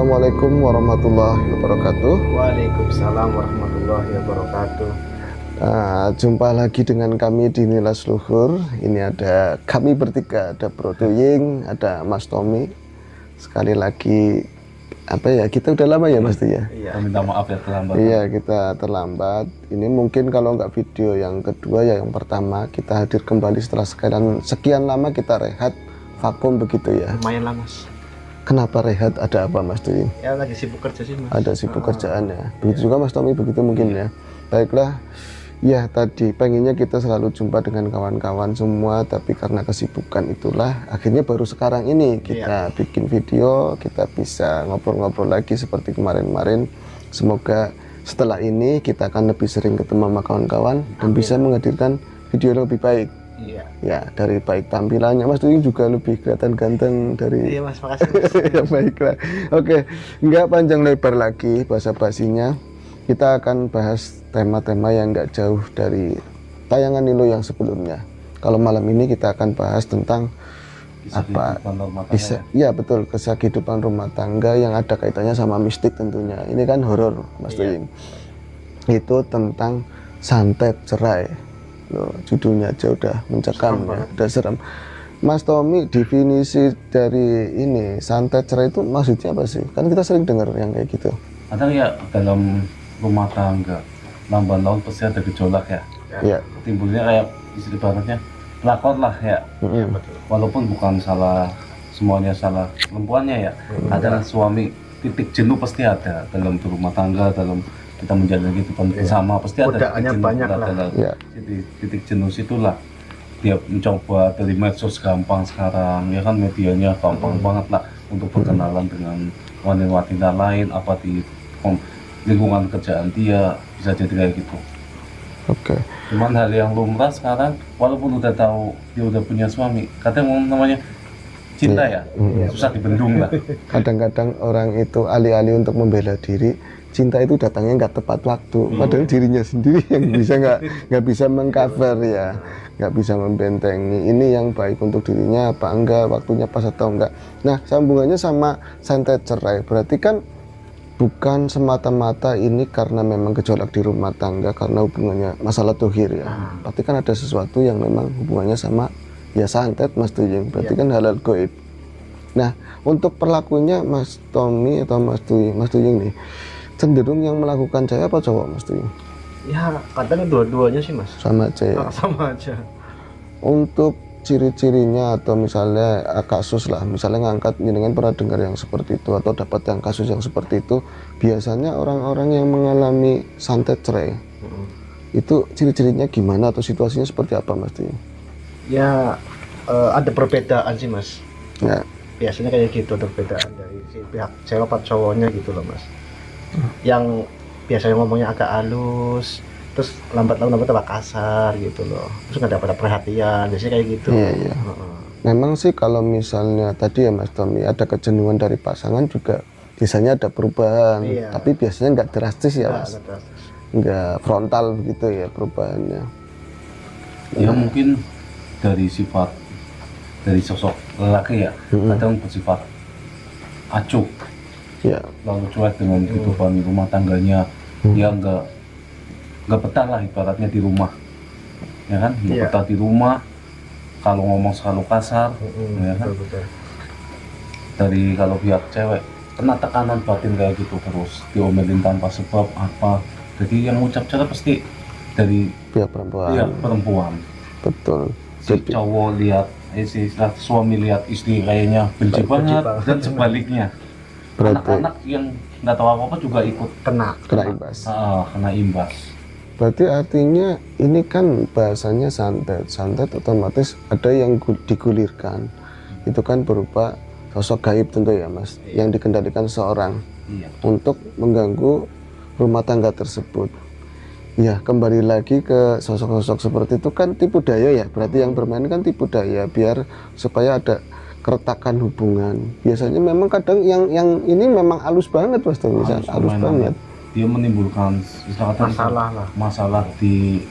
Assalamualaikum warahmatullahi wabarakatuh. Waalaikumsalam warahmatullahi wabarakatuh. Jumpa lagi dengan kami di Nilas Luhur. Ini ada kami bertiga, ada Bro Tuying, ada Mas Tommy. Sekali lagi kita udah lama ya Mas ya? Iya. Minta maaf ya terlambat. Iya, kita terlambat. Ini mungkin kalau nggak video yang kedua ya yang pertama, kita hadir kembali setelah sekian lama kita rehat vakum begitu ya. Lumayan lah Mas. Kenapa rehat? Ada apa Mas Tuying? Ya lagi sibuk kerja sih Mas. Ada sibuk kerjaan ya. Begitu juga Mas Tommy, begitu mungkin ya. Baiklah, ya tadi pengennya kita selalu jumpa dengan kawan-kawan semua, tapi karena kesibukan itulah akhirnya baru sekarang ini kita bikin video, kita bisa ngobrol-ngobrol lagi seperti kemarin-kemarin. Semoga setelah ini kita akan lebih sering ketemu sama kawan-kawan dan bisa menghadirkan video yang lebih baik. Iya. Ya, dari baik tampilannya Mas Tuying juga lebih kelihatan ganteng dari. Iya Mas, makasih Mas. Ya baiklah. Oke, nggak panjang lebar lagi basa-basinya. Kita akan bahas tema-tema yang nggak jauh dari tayangan Nilo yang sebelumnya. Kalau malam ini kita akan bahas tentang ya betul, kisah kehidupan rumah tangga yang ada kaitannya sama mistik tentunya. Ini kan horor Mas Tuying. Itu tentang santet cerai. Loh, judulnya aja udah mencekam ya, udah serem. Mas Tommy, definisi dari ini santet cerai itu maksudnya apa sih? Kan kita sering dengar yang kayak gitu. Kadang ya dalam rumah tangga lamban laun pasti ada gejolak ya. Ya. Timbulnya kayak ibaratnya pelakor lah ya. Iya betul. Walaupun bukan salah semuanya salah perempuannya ya. Kadang suami titik jenuh pasti ada dalam rumah tangga, dalam kita menjalani kehidupan bersama pasti ada titik jenuh banyak lah. Ya. Titik jenuh situlah dia mencoba dari medsos gampang sekarang ya kan, medianya gampang banget lah untuk berkenalan dengan wanita-wanita lain apa di lingkungan kerjaan dia, bisa jadi kayak gitu. Oke. Cuman hal yang lumrah sekarang, walaupun udah tahu dia udah punya suami, kadang namanya cinta ya, susah dibendung lah. Kadang-kadang orang itu alih-alih untuk membela diri, cinta itu datangnya nggak tepat waktu, padahal dirinya sendiri yang bisa nggak bisa mengcover ya, nggak bisa membentengi ini yang baik untuk dirinya apa enggak, waktunya pas atau enggak. Nah, sambungannya sama santet cerai, berarti kan bukan semata-mata ini karena memang gejolak di rumah tangga karena hubungannya masalah dohir ya. Berarti kan ada sesuatu yang memang hubungannya sama ya santet Mas Tuying, berarti kan halal goib. Nah, untuk perlakunya Mas Tommy atau Mas Tuying nih, cenderung yang melakukan cewek apa cowok Mas Tuying? Ya kadang dua-duanya sih Mas. Sama aja ya. Sama aja. Untuk ciri-cirinya atau misalnya kasus lah, misalnya ngangkat dengan pernah dengar yang seperti itu atau dapat yang kasus yang seperti itu, biasanya orang-orang yang mengalami santet cerai itu ciri-cirinya gimana atau situasinya seperti apa Mas Tuying? Ya ada perbedaan sih Mas. Ya. Biasanya kayak gitu, ada perbedaan dari si pihak cewek atau cowoknya gitu loh Mas. Yang biasanya ngomongnya agak halus, terus lambat laun tambah kasar gitu loh, terus nggak dapat perhatian, biasanya kayak gitu. Iya. Memang sih kalau misalnya tadi ya Mas Tommy ada kejenuhan dari pasangan juga biasanya ada perubahan, tapi biasanya nggak drastis ya Mas, nggak frontal begitu ya perubahannya. Ya mungkin dari sifat dari sosok lelaki ya, kadang bersifat acuh, lalu cuek dengan kehidupan rumah tangganya, dia nggak betah lah ibaratnya di rumah, ya kan, nggak betah di rumah, kalau ngomong selalu kasar, ya kan. Dari kalau pihak cewek kena tekanan batin kayak gitu terus diomelin tanpa sebab apa, jadi yang ngucap cerai pasti dari pihak perempuan. Pihak perempuan. Betul. Si cowok lihat, si suami lihat istri kayaknya benci banget dan sebaliknya. Anak-anak yang nggak tahu apa-apa juga ikut kena imbas. Kena imbas. Berarti artinya ini kan bahasanya santet otomatis ada yang digulirkan. Itu kan berupa sosok gaib tentu ya Mas, yang dikendalikan seorang untuk mengganggu rumah tangga tersebut. Ya, kembali lagi ke sosok-sosok seperti itu kan tipu daya ya. Berarti yang bermain kan tipu daya biar supaya ada keretakan hubungan. Biasanya memang kadang yang ini memang halus banget Mas Tommy, halus banget. Dia menimbulkan masalah di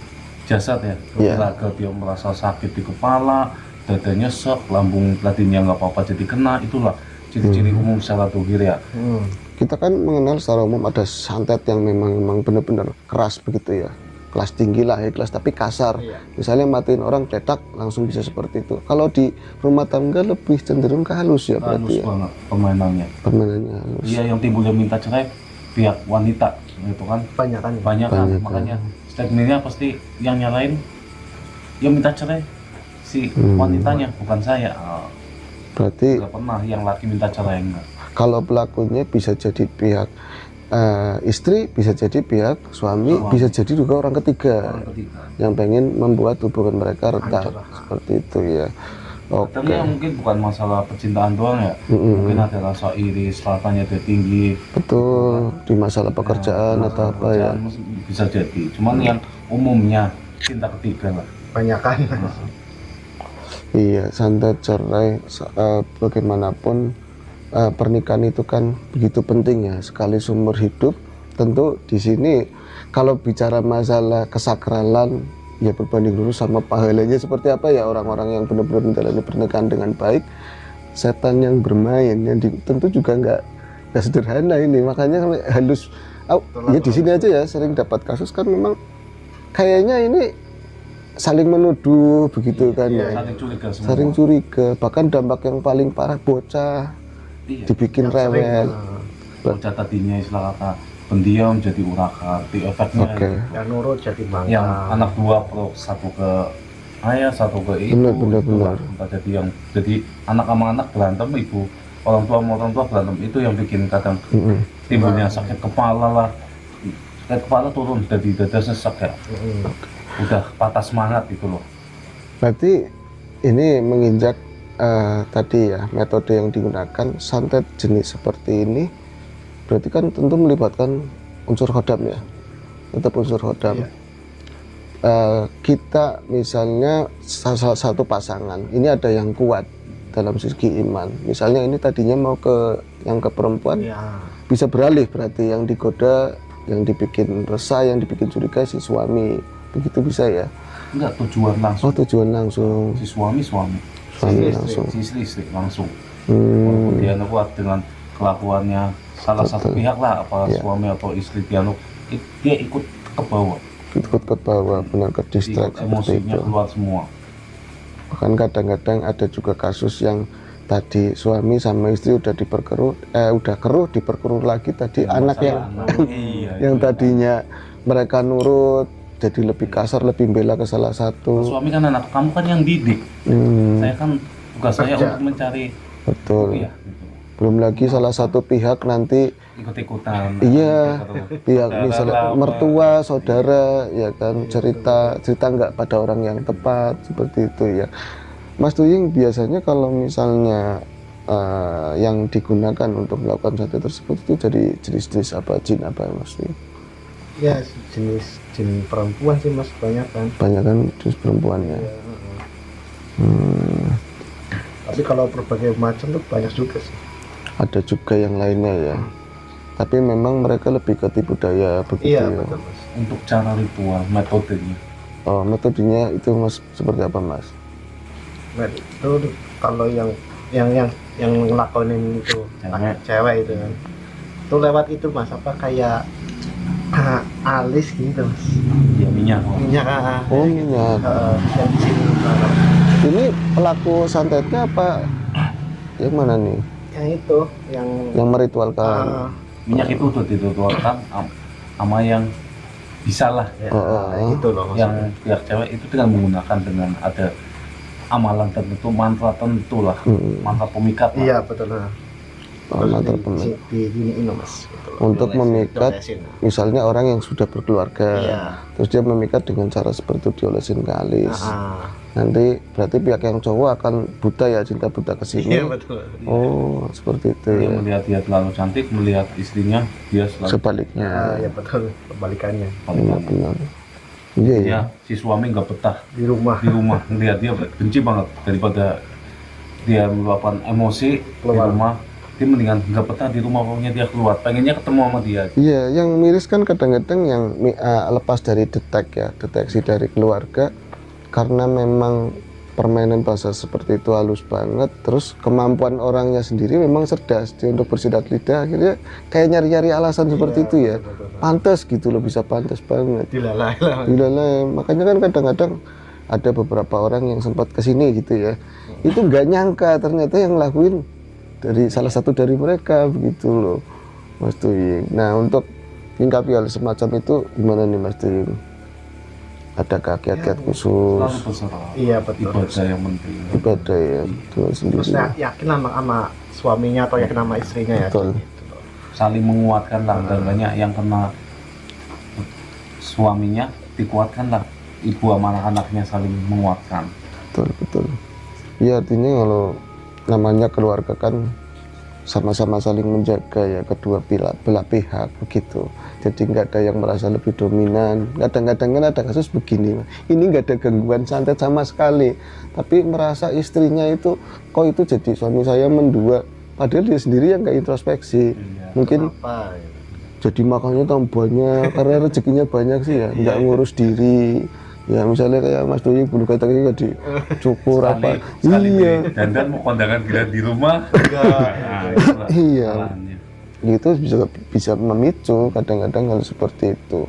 jasad ya. Olahraga dia merasa sakit di kepala, dadanya sek, lambung tadinya nggak apa-apa jadi kena, itulah ciri-ciri umum secara dohir ya. kita kan mengenal secara umum ada santet yang memang benar-benar keras begitu ya, kelas tinggi lah ya, kelas tapi kasar. Misalnya matiin orang cetak langsung bisa seperti itu. Kalau di rumah tangga lebih cenderung ke halus ya berarti Halus ya. banget permainannya. Permainannya halus. Iya, yang timbulnya minta cerai pihak wanita gitu kan. Banyak kan. Banyak kan, makanya statementnya pasti yang nyalain yang minta cerai si wanitanya, bukan saya. Berarti Nggak pernah yang laki minta cerai, enggak. kalau pelakunya bisa jadi pihak istri, bisa jadi pihak suami, bisa jadi juga orang ketiga Orang ketiga. yang pengen membuat hubungan mereka retak seperti itu ya. Oke. Tapi ya mungkin bukan masalah percintaan doang ya. Mungkin ada rasa iri, selatannya dia tinggi. Betul, di masalah pekerjaan atau apa ya. Pekerjaan bisa jadi. Cuman yang umumnya cinta ketiga lah. Banyak kan. Iya, santet cerai bagaimanapun pernikahan itu kan begitu penting ya, sekali seumur hidup. Tentu di sini kalau bicara masalah kesakralan ya berbanding lurus sama pahalanya seperti apa ya orang-orang yang benar-benar menjalani pernikahan dengan baik. Setan yang bermain yang tentu juga nggak sederhana ini, makanya halus. Ya di sini aja ya sering dapat kasus kan memang kayaknya ini saling menuduh begitu kan ya. Saling curiga semua. Saling curiga, bahkan dampak yang paling parah bocah dibikin rewel. Bocah tadinya istilah kata pendiam jadi urakan, di efeknya Yang nurut jadi bangga. yang anak dua pro, satu ke ayah, satu ke ibu. Benar. Entah jadi anak sama anak berantem, ibu orang tua sama orang tua berantem, itu yang bikin kadang timbulnya sakit kepala lah. Sakit kepala turun dari dada sesak ya. Udah patah semangat gitu loh. Berarti ini menginjak tadi ya metode yang digunakan santet jenis seperti ini, berarti kan tentu melibatkan unsur khodam ya, tetap unsur khodam. Kita misalnya salah satu pasangan ini ada yang kuat dalam segi iman, misalnya ini tadinya mau ke perempuan, bisa beralih berarti yang digoda, yang dibikin resah, yang dibikin curiga si suami, begitu bisa ya? Enggak, tujuan langsung. Oh, tujuan langsung. Si suami langsung. Si istri langsung. Walaupun dia kuat dengan kelakuannya salah satu pihak lah, apa suami atau istri dia ikut ke bawah. Ikut ke bawah, benar, ke distract seperti Emosinya itu. keluar semua. Bahkan kadang-kadang ada juga kasus yang tadi suami sama istri udah keruh diperkeruh lagi tadi anak yang tadinya mereka nurut jadi lebih kasar, lebih bela ke salah satu. Suami kan anak, kamu kan yang didik. Saya kan tugas saya untuk mencari. Betul. Gitu. Belum lagi salah satu pihak nanti ikut-ikutan. Iya, pihak misalnya mertua, saudara, ya kan, cerita nggak pada orang yang tepat seperti itu ya. Mas Tuying, biasanya kalau misalnya yang digunakan untuk melakukan santet tersebut itu jadi jenis apa, jin apa Mas Tuying? Ya jenis jin perempuan sih Mas, banyak kan. Banyak kan jenis perempuan ya. Tapi kalau berbagai macam tuh banyak juga sih. Ada juga yang lainnya ya. Tapi memang mereka lebih ke tipu daya begitu Iya, ya. betul Mas. Untuk cara ritual, metodenya. Oh, metodenya itu Mas seperti apa Mas? Nah, itu kalau yang ngelakonin itu cewek itu kan. Itu lewat itu Mas, apa kayak alis gitu Mas. Ya minyak. Minyak Oh, minyak. yang di sini. Ini pelaku santetnya apa? Yang mana nih? Yang itu, yang meritualkan. Minyak itu udah diritualkan sama yang bisa lah. Itu loh. Yang pihak cewek itu dengan menggunakan dengan ada amalan tertentu, mantra tertentu lah, mantra pemikat lah. Iya betul lah. Mantra pemikat. Di ini Mas. Gitu. Untuk memikat, misalnya orang yang sudah berkeluarga, terus dia memikat dengan cara seperti itu, diolesin ke alis. Nanti berarti pihak yang cowok akan buta ya, cinta buta ke sini. Iya betul. Oh, seperti itu Dia ya. melihat dia terlalu cantik, melihat istrinya dia selalu Sebaliknya. Ya betul, kebalikannya. Benar. Iya ya. Ya, si suami nggak betah Di rumah. melihat dia benci banget, daripada dia meluapkan emosi Keluar. di rumah, dia mendingan nggak betah di rumah, pokoknya dia keluar, pengennya ketemu sama dia. Iya, yang miris kan kadang-kadang yang lepas dari deteksi dari keluarga, karena memang permainan bahasa seperti itu halus banget, terus kemampuan orangnya sendiri memang cerdas dia untuk bersilat lidah, akhirnya kayak nyari-nyari alasan seperti itu ya, pantas gitu loh, bisa pantas banget dilalai. Makanya kan kadang-kadang ada beberapa orang yang sempat kesini gitu ya, itu nggak nyangka ternyata yang ngelakuin dari salah satu dari mereka begitu loh Mas Tuying. Nah, untuk menyikapi hal semacam itu gimana nih Mas Tuying? Adakah kiat-kiat khusus? Selalu berserah. Iya, betul. Ibadah yang penting. Ibadah ya, Tuhan sendiri. Terus yakin sama suaminya atau yakin sama istrinya ya. Betul. Gitu loh. Saling menguatkan lah, dan banyak yang kena suaminya dikuatkan lah, ibu sama anak-anaknya saling menguatkan. Betul. Ya artinya kalau namanya keluarga kan sama-sama saling menjaga ya, kedua belah pihak begitu. Jadi nggak ada yang merasa lebih dominan. Kadang-kadang kan ada kasus begini, ini nggak ada gangguan santet sama sekali, tapi merasa istrinya itu kok itu jadi suami saya mendua, padahal dia sendiri yang nggak introspeksi. Mungkin Apa, ya? jadi makannya tambah banyak karena rezekinya banyak sih ya, nggak ngurus diri. Ya misalnya kayak Mas Tuying bulu kata nggak dicukur apa, iya. Dan mau kondangan gila di rumah. Iya. Itu bisa memicu kadang-kadang hal seperti itu.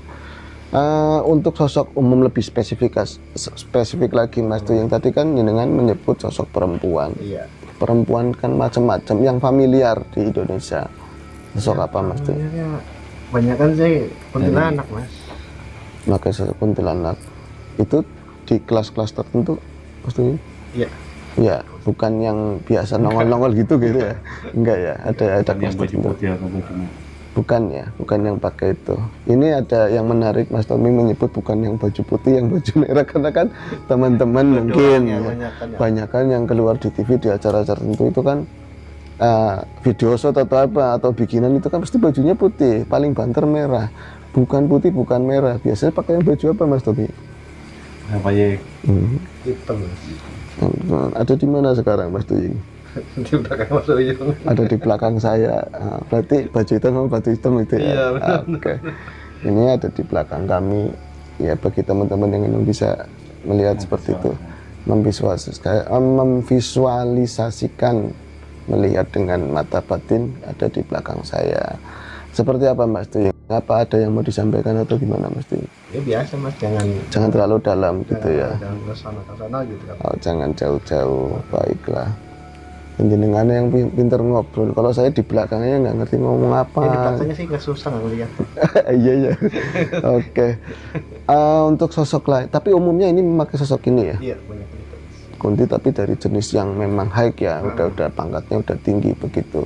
Untuk sosok umum lebih spesifik lagi Mas Tuying, tadi kan jenengan menyebut sosok perempuan. Iya. Perempuan kan macam-macam yang familiar di Indonesia. Sosok apa Mas Tuying? Banyak kan sih kuntilanak Mas. Maka sosok kuntilanak itu di kelas-kelas tertentu Mas Tuying? Iya. Ya, bukan yang biasa nongol-nongol gitu ya. Enggak ya, ada yang kelas tertentu. putih atau bagaimana? Bukan ya, bukan yang pakai itu. Ini ada yang menarik, Mas Tommy menyebut bukan yang baju putih, yang baju merah, karena kan teman-teman mungkin ya, banyak kan yang keluar di TV di acara-acara tertentu itu kan video shot atau apa atau bikinan itu kan pasti bajunya putih, paling banter merah. Bukan putih, bukan merah. Biasanya pakai yang baju apa Mas Tommy? Apa ya? Hitam. Ada di mana sekarang Mas Tuying? Di belakang Mas Tuying. Ada di belakang saya. Berarti baju hitam sama baju hitam itu ya? Iya, benar. Oke. Ini ada di belakang kami. Ya bagi teman-teman yang memang bisa melihat seperti itu, memvisualisasikan, melihat dengan mata batin ada di belakang saya. Seperti apa Mas Tuying? Apa ada yang mau disampaikan atau gimana Mas Tuying? Ya biasa Mas, Jangan terlalu dalam gitu ya. Jangan ke sana gitu kan. Oh, jangan jauh-jauh, baiklah. Jenengan yang pinter ngobrol. Kalau saya di belakangnya nggak ngerti ngomong apa. Ya, di belakangnya sih nggak susah nggak ngeliat. Iya. Oke. Untuk sosok lain, tapi umumnya ini memakai sosok ini ya. Iya, banyak gitu. Kunti tapi dari jenis yang memang high ya, udah pangkatnya udah tinggi begitu.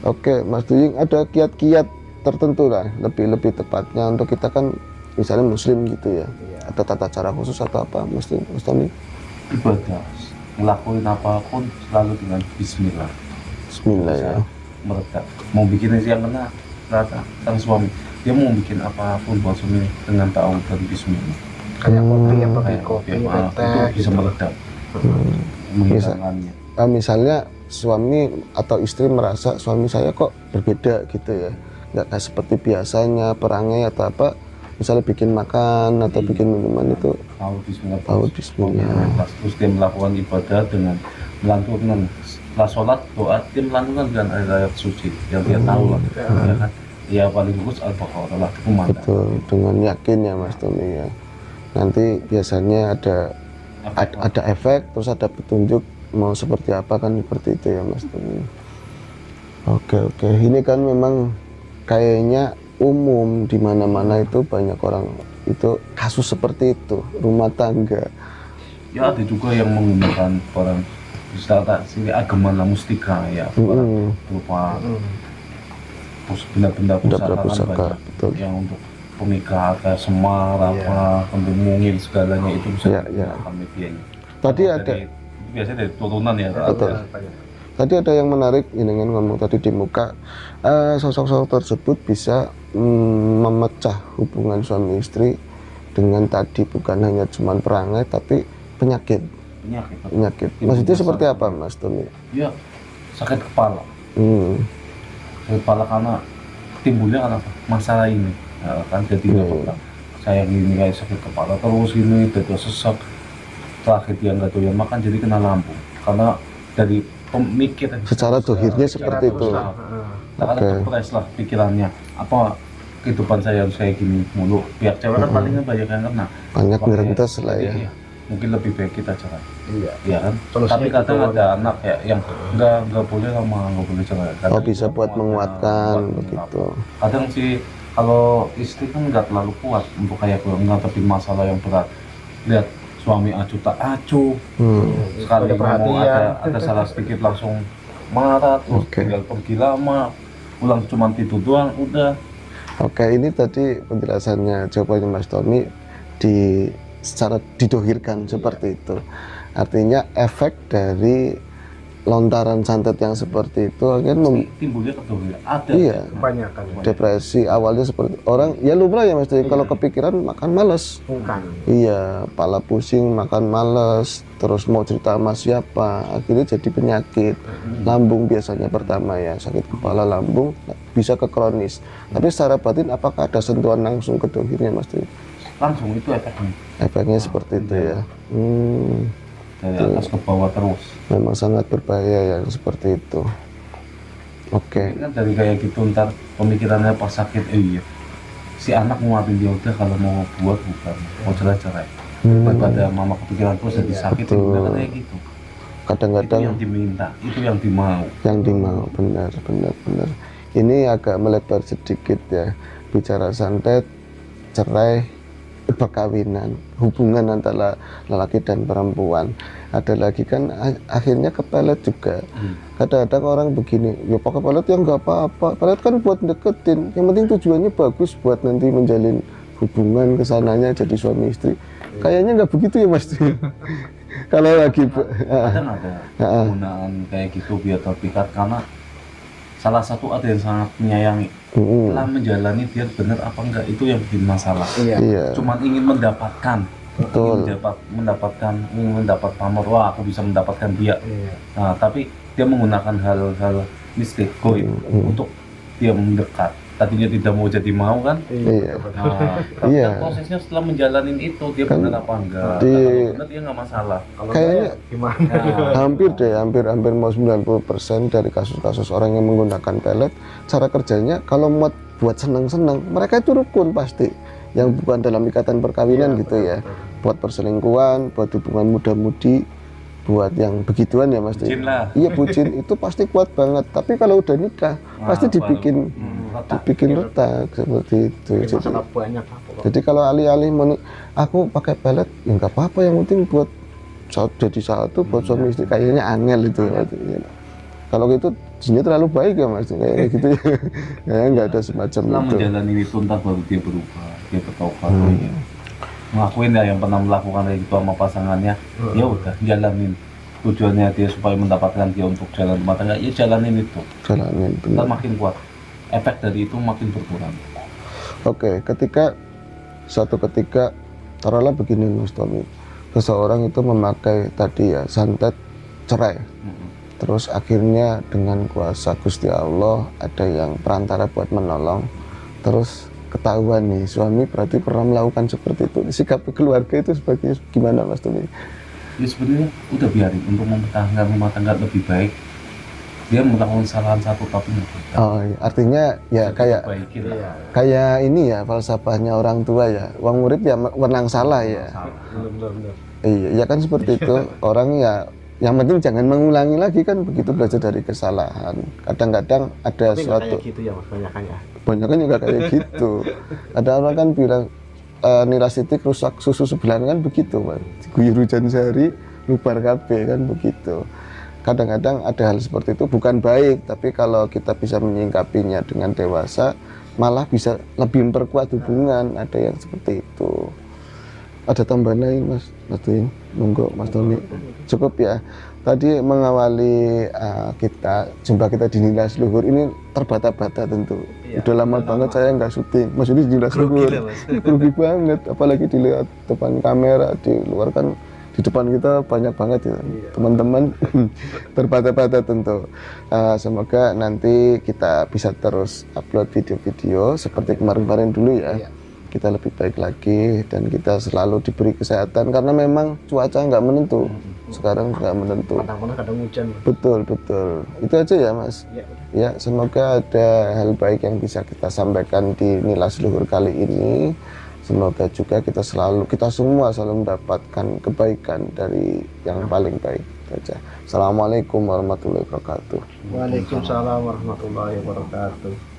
Oke, Mas Tuying, ada kiat-kiat tertentu lah, lebih tepatnya untuk kita kan misalnya muslim gitu ya. Ada tata cara khusus atau apa Mas Tommy? Ibadah, ngelakuin apapun selalu dengan bismillah. Bismillah ya. Meredak. Mau bikin yang kena rata sama suami. Dia mau bikin apapun buat suami dengan ta'awud dan bismillah. Kayak kopi apa Kayak kopi, itu teh bisa gitu. meledak. Menghilangkannya. Misalnya suami atau istri merasa suami saya kok berbeda gitu ya, nggak kayak seperti biasanya perangai atau apa, misalnya bikin makan atau bikin minuman itu tahu bismillah. Terus dia melakukan ibadah dengan melantunkan setelah sholat doa, dia melantunkan dengan ayat suci yang dia tahu lah, ya kan? Ya paling bagus al-baqarah lah, Betul, dengan yakin ya Mas Tommy ya. Nanti biasanya ada efek, terus ada petunjuk mau seperti apa kan, seperti itu ya Mas Tommy. Oke. Ini kan memang kayaknya umum di mana-mana itu banyak orang itu kasus seperti itu, rumah tangga. Ya ada juga yang menggunakan orang wisata sini agama mustika ya, berupa benda-benda pusaka kan betul. Yang untuk pemikat kayak semar apa, untuk mungil segalanya itu bisa digunakan medianya. Tadi ada biasanya dari turunan ya. Betul. Tadi ada yang menarik, ini ngomong tadi di muka, sosok-sosok tersebut bisa memecah hubungan suami istri dengan tadi bukan hanya cuman perangai tapi penyakit. Maksudnya seperti apa Mas Tommy? Ya sakit kepala. Sakit kepala karena timbulnya karena masalah ini ya, kan jadi saya gini kayak sakit kepala terus ini, beda sesak terakhir dia nggak doyan makan jadi kena lambung karena dari pemikir Secara dohirnya seperti itu. karena stres lah pikirannya, apa kehidupan saya harus kayak gini mulu. Pihak cewek kan palingnya banyak yang kena, Banyak Makanya, minoritas lah ya. iya. Mungkin lebih baik kita cerai, Iya. ya kan. Solusinya Tapi kadang gitu. ada anak ya yang nggak boleh lama, nggak boleh cerai. Kadang Oh, bisa dia buat menguatkan kuat, begitu. Kadang sih kalau istri kan nggak terlalu kuat untuk kayak ngadepin masalah yang berat. Lihat suami acuh tak acuh, sekali Ada ngomong perhatian. ada salah sedikit langsung marah, terus Oke. tinggal pergi lama, pulang cuma tidur doang, udah. Oke, ini tadi penjelasannya, jawabannya Mas Tommy secara didohirkan seperti itu. Artinya efek dari lontaran santet yang seperti itu akhirnya Timbulnya kedohir, ada. iya, Kebanyakan. depresi awalnya seperti orang ya lumrah ya Mas Tommy, kalau kepikiran makan males. Bukan. Iya, kepala pusing, makan males, terus mau cerita sama siapa, akhirnya jadi penyakit. Lambung biasanya pertama ya, sakit kepala lambung, bisa ke kronis. Tapi secara batin apakah ada sentuhan langsung ke dohirnya Mas Tri? Langsung itu efeknya Efeknya seperti itu ya. dari atas ke bawah terus. Memang sangat berbahaya yang seperti itu. Oke, Ini kan dari kayak gitu ntar pemikirannya pas sakit, iya si anak nguapin dia udah kalau mau buat bukan, mau cerai-cerai. Daripada mama kepikiran terus jadi sakit, Betul. itu kan kayak gitu. Itu kadang-kadang yang diminta, itu yang dimau. yang dimau, benar. Ini agak melebar sedikit ya, bicara santet, cerai, perkawinan, hubungan antara lelaki dan perempuan. Ada lagi kan akhirnya kepelet juga. Kadang-kadang orang begini, ya pakai pelet ya nggak apa-apa. Pelet kan buat deketin, yang penting tujuannya bagus buat nanti menjalin hubungan kesananya jadi suami istri. Kayaknya nggak begitu ya Mas. Kalau lagi Kadang ada penggunaan kayak gitu biar terpikat karena salah satu ada yang sangat menyayangi. Setelah menjalani dia benar apa enggak itu yang bikin masalah. iya, Cuman ingin mendapatkan, betul. ingin mendapat pamor, wah aku bisa mendapatkan dia. Nah, tapi dia menggunakan hal-hal mistik goib untuk dia mendekat. Tadinya tidak mau jadi mau kan? Iya. Nah, tapi Iya. kan prosesnya setelah menjalanin itu dia Kan benar apa enggak? di- Kalau benar dia nggak masalah. Kalau Kayaknya saya gimana? Nah, hampir deh, hampir mau 90% dari kasus-kasus orang yang menggunakan pelet, cara kerjanya kalau buat senang-senang, mereka itu rukun pasti, yang bukan dalam ikatan perkawinan gitu ya, buat perselingkuhan, buat hubungan muda-mudi, buat yang begituan ya Mas. Bucin lah. Iya bucin itu pasti kuat banget, tapi kalau udah nikah pasti dibikin retak seperti itu. Jadi masalah banyak lah pokoknya. Jadi kalau alih-alih aku pakai pelet, ya nggak apa-apa, yang penting buat jadi satu buat suami istri, kayaknya angel itu. Kalau gitu jinnya terlalu baik ya Mas, kayak gitu ya. Kayaknya nggak ada semacam setelah itu. menjalani itu ntar baru dia berubah, dia bertobat. Ngakuin ya yang pernah melakukan kayak gitu sama pasangannya, ya udah jalanin. Tujuannya dia supaya mendapatkan dia untuk jalan rumah tangga, ya jalanin itu. Jalanin Ntar benar. makin kuat, efek dari itu makin berkurang. Oke, suatu ketika taruhlah begini Mas Tommy, seseorang itu memakai tadi ya santet cerai, terus akhirnya dengan kuasa Gusti Allah ada yang perantara buat menolong, terus ketahuan nih suami berarti pernah melakukan seperti itu, sikap keluarga itu sebagai gimana Mas Tommy? Ya sebenarnya udah biarin untuk mempertahankan rumah tangga lebih baik. Dia melakukan kesalahan satu tapi nggak apa-apa. Oh, iya. Artinya ya kayak Baikin lah. kayak ini ya falsafahnya orang tua ya, uang murid ya menang salah ya. Benar. Iya, ya kan seperti itu. Orang ya yang penting jangan mengulangi lagi kan begitu, belajar dari kesalahan. Kadang-kadang ada Tapi nggak suatu kayak gitu ya Mas, banyakan ya. banyak kan juga kayak gitu. Ada orang kan bilang niras titik rusak susu sebelahan kan begitu, Mas. Guyur hujan sehari lubar kabeh kan begitu. Kadang-kadang ada hal seperti itu bukan baik, tapi kalau kita bisa menyingkapinya dengan dewasa malah bisa lebih memperkuat hubungan. Ada yang seperti itu. Ada tambahan lain Mas Tuin? Monggo Mas Tommy. Cukup ya. Tadi mengawali jumpa kita di Nilas Luhur ini terbata-bata tentu. Udah lama banget saya nggak syuting. Maksudnya di Nilas Luhur. Rugi banget. Apalagi dilihat depan kamera, di luar kan di depan kita banyak banget ya teman-teman. Terbata-bata tentu. Semoga nanti kita bisa terus upload video-video seperti kemarin-kemarin dulu ya. kita lebih baik lagi, dan kita selalu diberi kesehatan karena memang cuaca nggak menentu. Sekarang nggak menentu. Kadang panas, kadang hujan. Betul, betul. Itu aja ya, Mas. Ya, Ya, semoga ada hal baik yang bisa kita sampaikan di Nilas Luhur kali ini. Semoga juga kita semua selalu mendapatkan kebaikan dari yang paling baik. Itu aja. Assalamualaikum warahmatullahi wabarakatuh. Waalaikumsalam warahmatullahi wabarakatuh.